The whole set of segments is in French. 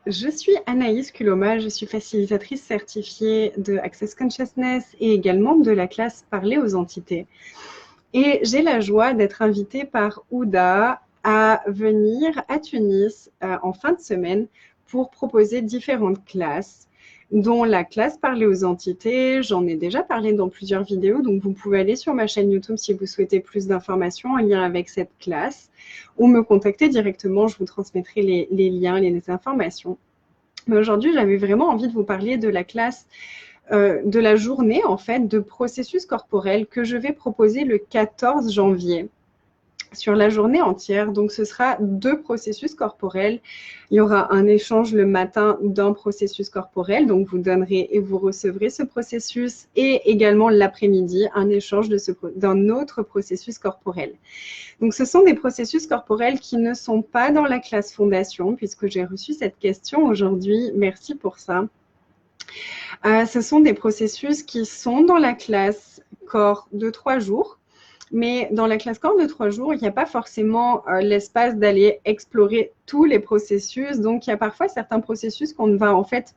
Je suis Anaïs Culoma, je suis facilitatrice certifiée de Access Consciousness et également de la classe Parler aux entités. Et j'ai la joie d'être invitée par Ouda à venir à Tunis en fin de semaine pour proposer différentes classes, dont la classe Parler aux entités. J'en ai déjà parlé dans plusieurs vidéos, donc vous pouvez aller sur ma chaîne YouTube si vous souhaitez plus d'informations en lien avec cette classe ou me contacter directement, je vous transmettrai les liens, les informations. Mais aujourd'hui, j'avais vraiment envie de vous parler de la classe, de la journée en fait, de processus corporel que je vais proposer le 14 janvier sur la journée entière. Donc, ce sera 2 processus corporels. Il y aura un échange le matin d'un processus corporel. Donc, vous donnerez et vous recevrez ce processus. Et également l'après-midi, un échange d'un autre processus corporel. Donc, ce sont des processus corporels qui ne sont pas dans la classe fondation, puisque j'ai reçu cette question aujourd'hui. Merci pour ça. Ce sont des processus qui sont dans la classe corps de 3 jours. Mais dans la classe corps de 3 jours, il n'y a pas forcément l'espace d'aller explorer tous les processus. Donc, il y a parfois certains processus qu'on ne va en fait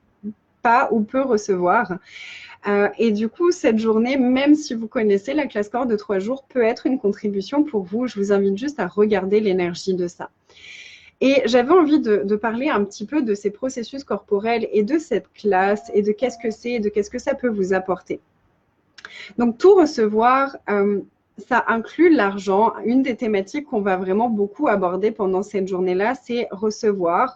pas ou peu recevoir. Et du coup, cette journée, même si vous connaissez la classe corps de 3 jours, peut être une contribution pour vous. Je vous invite juste à regarder l'énergie de ça. Et j'avais envie de parler un petit peu de ces processus corporels et de cette classe et de qu'est-ce que c'est et de qu'est-ce que ça peut vous apporter. Donc, tout recevoir, ça inclut l'argent. Une des thématiques qu'on va vraiment beaucoup aborder pendant cette journée-là, c'est recevoir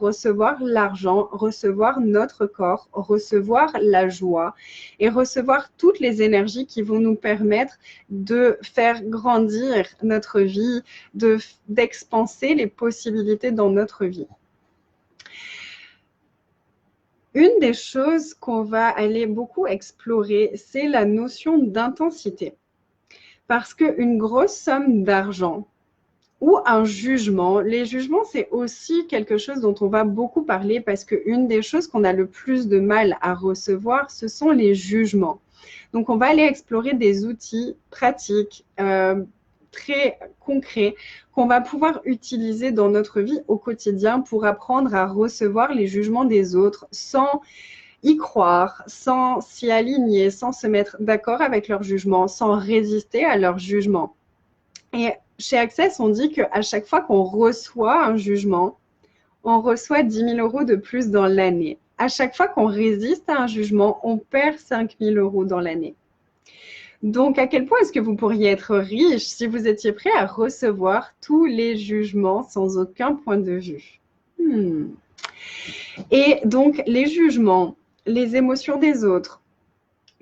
l'argent, recevoir notre corps, recevoir la joie et recevoir toutes les énergies qui vont nous permettre de faire grandir notre vie, d'expanser les possibilités dans notre vie. Une des choses qu'on va aller beaucoup explorer, c'est la notion d'intensité. Parce qu'une grosse somme d'argent ou un jugement, les jugements, c'est aussi quelque chose dont on va beaucoup parler parce qu'une des choses qu'on a le plus de mal à recevoir, ce sont les jugements. Donc, on va aller explorer des outils pratiques, très concrets, qu'on va pouvoir utiliser dans notre vie au quotidien pour apprendre à recevoir les jugements des autres sans y croire, sans s'y aligner, sans se mettre d'accord avec leur jugement, sans résister à leur jugement. Et chez Access, on dit qu'à chaque fois qu'on reçoit un jugement, on reçoit 10 000 € de plus dans l'année. À chaque fois qu'on résiste à un jugement, on perd 5 000 € dans l'année. Donc, à quel point est-ce que vous pourriez être riche si vous étiez prêt à recevoir tous les jugements sans aucun point de vue? Et donc, les jugements, les émotions des autres,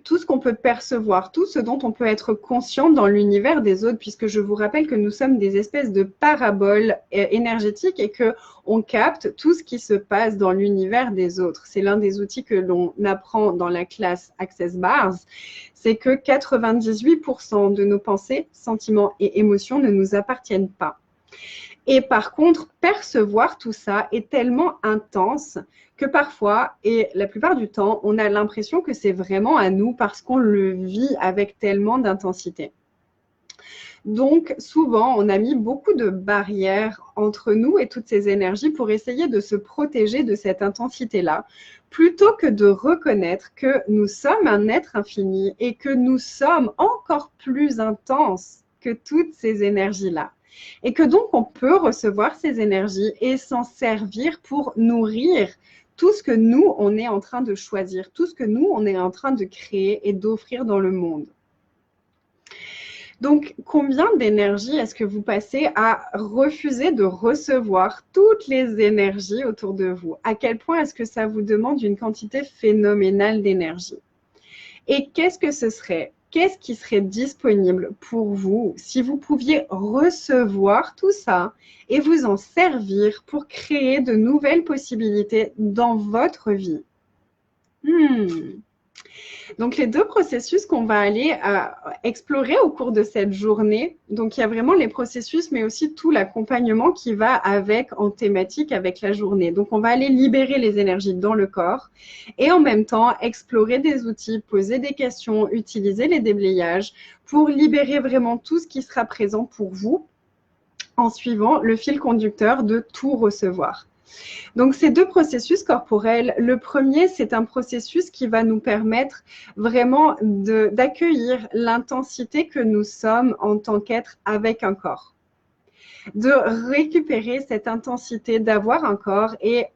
tout ce qu'on peut percevoir, tout ce dont on peut être conscient dans l'univers des autres, puisque je vous rappelle que nous sommes des espèces de paraboles énergétiques et qu'on capte tout ce qui se passe dans l'univers des autres. C'est l'un des outils que l'on apprend dans la classe Access Bars, c'est que 98% de nos pensées, sentiments et émotions ne nous appartiennent pas. Et par contre, percevoir tout ça est tellement intense que parfois, et la plupart du temps, on a l'impression que c'est vraiment à nous parce qu'on le vit avec tellement d'intensité. Donc, souvent, on a mis beaucoup de barrières entre nous et toutes ces énergies pour essayer de se protéger de cette intensité-là, plutôt que de reconnaître que nous sommes un être infini et que nous sommes encore plus intenses que toutes ces énergies-là. Et que donc, on peut recevoir ces énergies et s'en servir pour nourrir tout ce que nous, on est en train de choisir, tout ce que nous, on est en train de créer et d'offrir dans le monde. Donc, combien d'énergie est-ce que vous passez à refuser de recevoir toutes les énergies autour de vous? À quel point est-ce que ça vous demande une quantité phénoménale d'énergie? Et qu'est-ce que ce serait? Qu'est-ce qui serait disponible pour vous si vous pouviez recevoir tout ça et vous en servir pour créer de nouvelles possibilités dans votre vie? Donc, les 2 processus qu'on va aller explorer au cours de cette journée, donc il y a vraiment les processus, mais aussi tout l'accompagnement qui va avec en thématique avec la journée. Donc, on va aller libérer les énergies dans le corps et en même temps explorer des outils, poser des questions, utiliser les déblayages pour libérer vraiment tout ce qui sera présent pour vous en suivant le fil conducteur de tout recevoir. Donc, ces deux processus corporels, le premier, c'est un processus qui va nous permettre vraiment d'accueillir l'intensité que nous sommes en tant qu'être avec un corps, de récupérer cette intensité d'avoir un corps et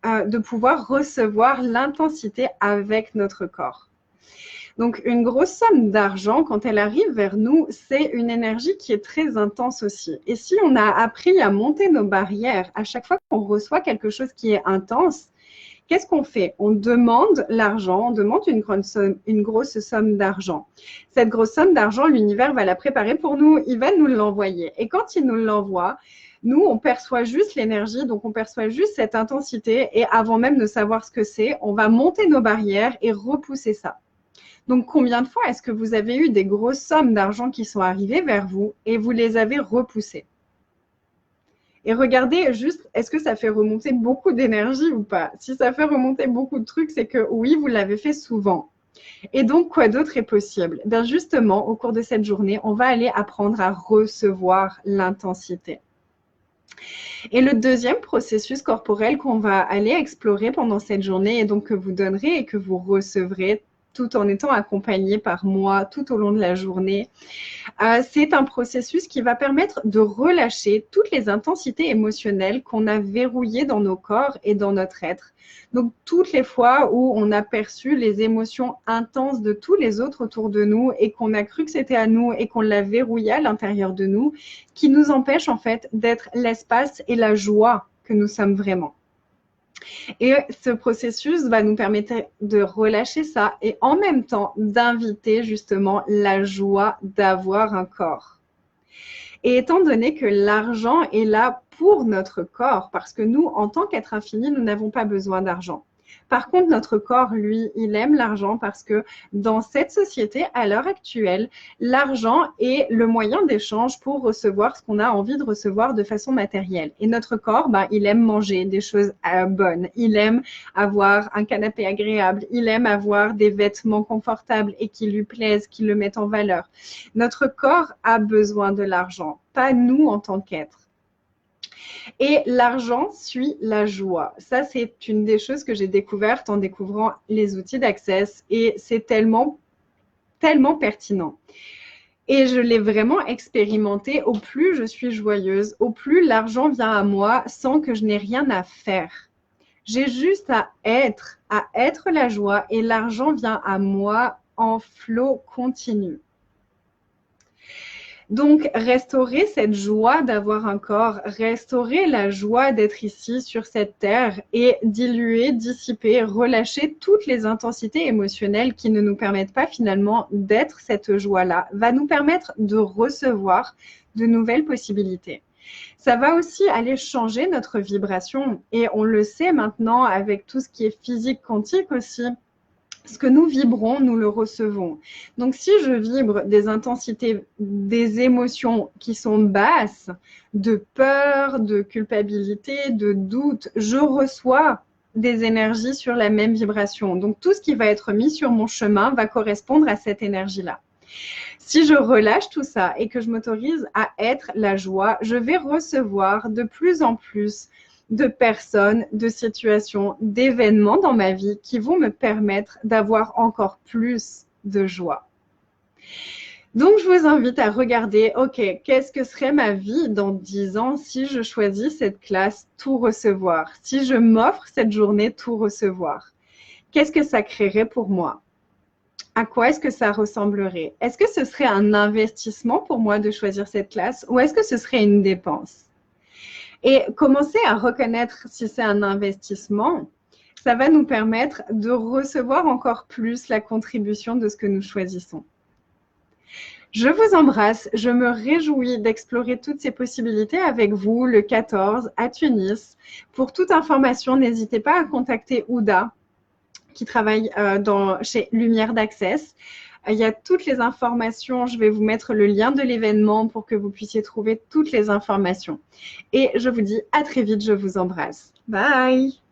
de pouvoir recevoir l'intensité avec notre corps. Donc, une grosse somme d'argent, quand elle arrive vers nous, c'est une énergie qui est très intense aussi. Et si on a appris à monter nos barrières à chaque fois qu'on reçoit quelque chose qui est intense, qu'est-ce qu'on fait? On demande l'argent, on demande une grosse somme d'argent. Cette grosse somme d'argent, l'univers va la préparer pour nous, il va nous l'envoyer. Et quand il nous l'envoie, nous, on perçoit juste l'énergie, donc on perçoit juste cette intensité. Et avant même de savoir ce que c'est, on va monter nos barrières et repousser ça. Donc, combien de fois est-ce que vous avez eu des grosses sommes d'argent qui sont arrivées vers vous et vous les avez repoussées? Et regardez juste, est-ce que ça fait remonter beaucoup d'énergie ou pas? Si ça fait remonter beaucoup de trucs, c'est que oui, vous l'avez fait souvent. Et donc, quoi d'autre est possible? Bien justement, au cours de cette journée, on va aller apprendre à recevoir l'intensité. Et le deuxième processus corporel qu'on va aller explorer pendant cette journée et donc que vous donnerez et que vous recevrez tout en étant accompagné par moi tout au long de la journée. C'est un processus qui va permettre de relâcher toutes les intensités émotionnelles qu'on a verrouillées dans nos corps et dans notre être. Donc, toutes les fois où on a perçu les émotions intenses de tous les autres autour de nous et qu'on a cru que c'était à nous et qu'on l'a verrouillé à l'intérieur de nous, qui nous empêche en fait d'être l'espace et la joie que nous sommes vraiment. Et ce processus va nous permettre de relâcher ça et en même temps d'inviter justement la joie d'avoir un corps. Et étant donné que l'argent est là pour notre corps, parce que nous, en tant qu'être infini, nous n'avons pas besoin d'argent. Par contre, notre corps, lui, il aime l'argent parce que dans cette société, à l'heure actuelle, l'argent est le moyen d'échange pour recevoir ce qu'on a envie de recevoir de façon matérielle. Et notre corps, il aime manger des choses bonnes. Il aime avoir un canapé agréable. Il aime avoir des vêtements confortables et qui lui plaisent, qui le mettent en valeur. Notre corps a besoin de l'argent, pas nous en tant qu'être. Et l'argent suit la joie. Ça, c'est une des choses que j'ai découvertes en découvrant les outils d'Access et c'est tellement, tellement pertinent. Et je l'ai vraiment expérimenté. Au plus je suis joyeuse, au plus l'argent vient à moi sans que je n'ai rien à faire. J'ai juste à être la joie et l'argent vient à moi en flot continu. Donc, restaurer cette joie d'avoir un corps, restaurer la joie d'être ici sur cette terre et diluer, dissiper, relâcher toutes les intensités émotionnelles qui ne nous permettent pas finalement d'être cette joie-là, va nous permettre de recevoir de nouvelles possibilités. Ça va aussi aller changer notre vibration et on le sait maintenant avec tout ce qui est physique quantique aussi. Ce que nous vibrons, nous le recevons. Donc, si je vibre des intensités, des émotions qui sont basses, de peur, de culpabilité, de doute, je reçois des énergies sur la même vibration. Donc, tout ce qui va être mis sur mon chemin va correspondre à cette énergie-là. Si je relâche tout ça et que je m'autorise à être la joie, je vais recevoir de plus en plus de personnes, de situations, d'événements dans ma vie qui vont me permettre d'avoir encore plus de joie. Donc, je vous invite à regarder, OK, qu'est-ce que serait ma vie dans 10 ans si je choisis cette classe tout recevoir, si je m'offre cette journée tout recevoir? Qu'est-ce que ça créerait pour moi? À quoi est-ce que ça ressemblerait? Est-ce que ce serait un investissement pour moi de choisir cette classe ou est-ce que ce serait une dépense? Et commencer à reconnaître si c'est un investissement, ça va nous permettre de recevoir encore plus la contribution de ce que nous choisissons. Je vous embrasse, je me réjouis d'explorer toutes ces possibilités avec vous le 14 à Tunis. Pour toute information, n'hésitez pas à contacter Ouda qui travaille chez Lumière d'Access. Il y a toutes les informations. Je vais vous mettre le lien de l'événement pour que vous puissiez trouver toutes les informations. Et je vous dis à très vite. Je vous embrasse. Bye!